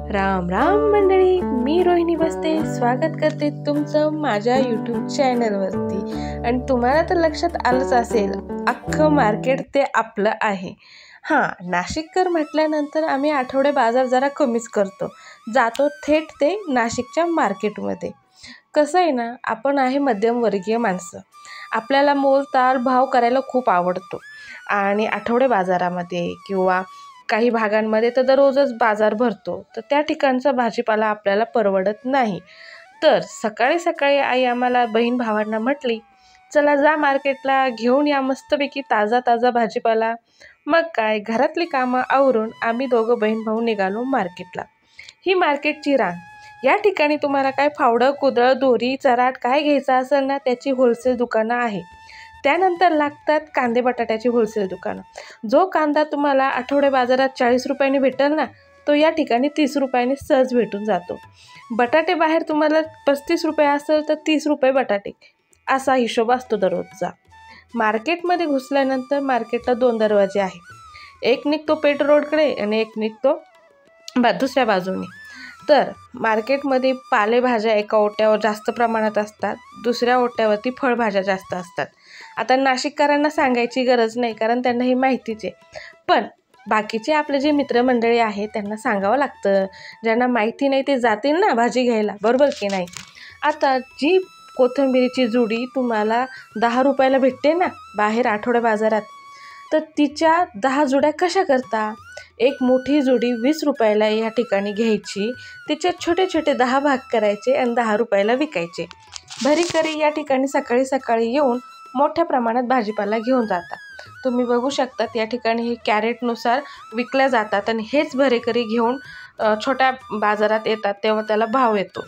राम राम मंडळी, मी रोहिणी बसते स्वागत करते तुमचं माझ्या यूट्यूब चॅनलवरती। आणि तुम्हाला तर लक्षात आलंच असेल, अख्खं मार्केट ते आपलं आहे। नाशिककर म्हटल्यानंतर आम्ही आठवडे बाजार जरा कमीच करतो, जातो थेट ते नाशिकच्या मार्केटमध्ये। कसं आहे ना, आपण आहे मध्यमवर्गीय माणसं, आपल्याला मोलताल भाव करायला खूप आवडतो। आणि आठवडे बाजारामध्ये किंवा काही भागांमध्ये तर दररोजच बाजार भरतो, तर त्या ठिकाणचा भाजीपाला आपल्याला परवडत नाही। तर सकाळी सकाळी आई आम्हाला बहीण भावांना म्हटली, चला जा मार्केटला घेऊन या मस्तपैकी ताजा ताजा भाजीपाला। मग काय, घरातली कामं आवरून आम्ही दोघं बहीण भाऊ निघालो मार्केटला। ही मार्केटची रांग, या ठिकाणी तुम्हाला काय फावडं कुदळ दोरी चराट काय घ्यायचं असेल ना, त्याची होलसेल दुकानं आहे। त्यानंतर लागतात कांदे बटाट्याची होलसेल दुकानं। जो कांदा तुम्हाला आठवडे बाजारात 40 रुपयांनी भेटेल ना, तो या ठिकाणी 30 रुपयांनी सहज भेटून जातो। बटाटे बाहेर तुम्हाला 35 रुपये असेल तर 30 रुपये बटाटे, असा हिशोब असतो दररोजचा। मार्केटमध्ये घुसल्यानंतर मार्केटला 2 दरवाजे आहे, एक निघतो पेठ रोडकडे आणि एक निघतो दुसऱ्या बाजूने। तर मार्केटमध्ये पालेभाज्या एका ओट्यावर जास्त प्रमाणात असतात, दुसऱ्या ओट्यावरती फळभाज्या जास्त असतात। आता नाशिककरांना सांगायची गरज नाही, कारण त्यांना ही माहितीच आहे। पण बाकीचे आपले जे मित्रमंडळी आहेत त्यांना सांगावं लागतं, ज्यांना माहिती नाही ते जातील ना भाजी घ्यायला, बरोबर की नाही। आता जी कोथिंबीरीची जुडी तुम्हाला 10 रुपयाला भेटते ना बाहेर आठवडे बाजारात, तर तिच्या 10 जुड्या कशा करता? एक मोठी जुडी 20 रुपयाला या ठिकाणी घ्यायची, तिचे छोटे छोटे 10 भाग करायचे आणि 10 रुपयाला विकायचे। भरीकरी या ठिकाणी सकाळी सकाळी येऊन मोठ्या प्रमाणात भाजीपाला घेऊन जातात। तुम्ही बघू शकतात या ठिकाणी हे कॅरेटनुसार विकल्या जातात आणि हेच भरीकरी घेऊन छोट्या बाजारात येतात, तेव्हा त्याला भाव येतो।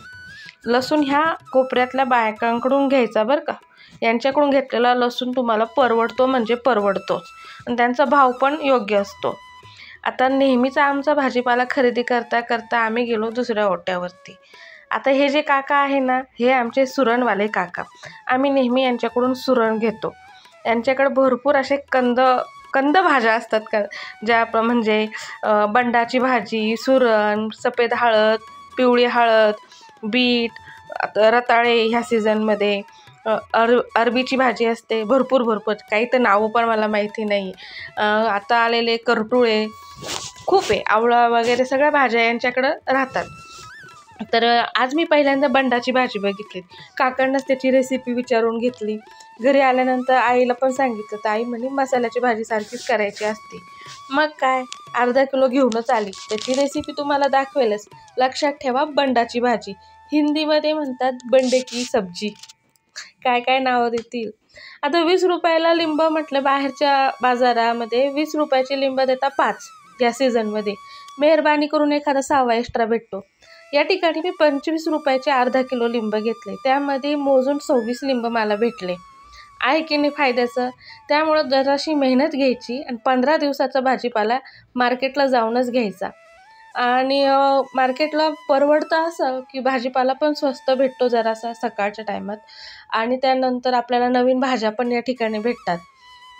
लसूण ह्या कोपऱ्यातल्या बायकांकडून घ्यायचा बरं का, यांच्याकडून घेतलेला लसूण तुम्हाला परवडतो म्हणजे परवडतोच, आणि त्यांचा भाव पण योग्य असतो। आता नेहमीचा आमचा भाजीपाला खरेदी करता करता आम्ही गेलो दुसऱ्या ओट्यावरती। आता हे जे काका आहे ना, हे आमचे सुरणवाले काका, आम्ही नेहमी यांच्याकडून सुरण घेतो। यांच्याकडे भरपूर असे कंद भाज्या असतात का, ज्या म्हणजे बंडाची भाजी, सुरण, सफेद हळद, पिवळी हळद, बीट, रताळे ह्या सीझनमध्ये, अरबीची भाजी असते, भरपूर काही तर नावं पण मला माहिती नाही। आता आलेले करटुळे खूप आहे, आवळा वगैरे सगळ्या भाज्या यांच्याकडं राहतात। तर आज मी पहिल्यांदा बंडाची भाजी बघितली, काकांनाच त्याची रेसिपी विचारून घेतली। घरी आल्यानंतर आईला पण सांगितलं, तर आई म्हणे मसाल्याची भाजी सारखीच करायची असते। मग काय, अर्धा किलो घेऊनच आली, त्याची रेसिपी तुम्हाला दाखवेलच। लक्षात ठेवा, बंडाची भाजी, हिंदीमध्ये म्हणतात बंडे की सब्जी, काय काय नावं देतील। आता 20 रुपयाला लिंब म्हटलं, बाहेरच्या बाजारामध्ये 20 रुपयाची लिंब देता 5 या सीझनमध्ये, मेहरबानी करून एखादा 6वा एक्स्ट्रा भेटतो। या ठिकाणी मी 25 रुपयाचे अर्धा किलो लिंब घेतले, त्यामध्ये मोजून 26 लिंब मला भेटले। आहे की नाही फायद्याचं? त्यामुळं जराशी मेहनत घ्यायची आणि 15 दिवसाचा भाजीपाला मार्केटला जाऊनच घ्यायचा। आणि मार्केटला परवडतं असं की भाजीपाला पण स्वस्त भेटतो जरासा सकाळच्या टायमात, आणि त्यानंतर आपल्याला नवीन भाज्या पण या ठिकाणी भेटतात।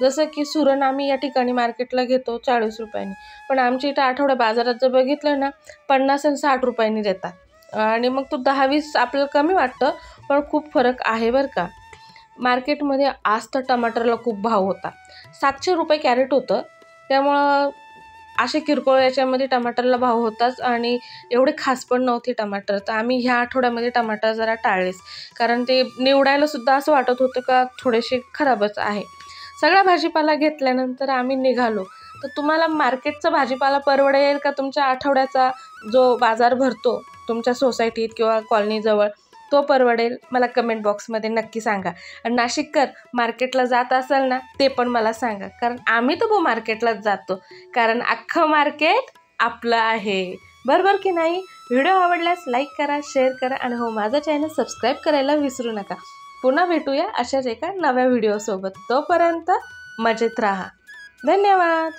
जसं की सुरण आम्ही या ठिकाणी मार्केटला घेतो 40 रुपयांनी, पण आमच्या इथं आठवड्या बाजारात जर बघितलं ना, 50 आणि 60 रुपयांनी देतात। आणि मग तो 10-20 आपल्याला कमी वाटतं, पण खूप फरक आहे बरं का। मार्केटमध्ये आज तर टमाटरला खूप भाव होता, 700 रुपये कॅरेट होतं। त्यामुळं असे किरकोळ याच्यामध्ये टमाटरला भाव होताच, आणि एवढे खास पण नव्हते टमाटर। तर आम्ही ह्या आठवड्यामध्ये टमाटर जरा टाळलेच, कारण ते निवडायला सुद्धा असं वाटत होतं का थोडेसे खराबच आहे। सगळा भाजीपाला घेतल्यानंतर आम्ही निघालो। तर तुम्हाला मार्केटचा भाजीपाला परवडेल का तुमच्या आठवड्याचा जो बाजार भरतो तुमच्या सोसायटीत किंवा कॉलनीजवळ, तो परवडेल? मला कमेंट बॉक्समध्ये नक्की सांगा। आणि नाशिककर मार्केटला जात असाल ना, ते पण मला सांगा, कारण आम्ही तर मार्केटलाच जातो, कारण अख्खं मार्केट आपलं आहे, बरोबर की नाही। व्हिडिओ आवडल्यास लाईक करा, शेअर करा, आणि हो, माझं चॅनल सबस्क्राईब करायला विसरू नका। पुन्हा भेटूया अशाच एका नव्या व्हिडिओसोबत, तोपर्यंत मजेत राहा। धन्यवाद।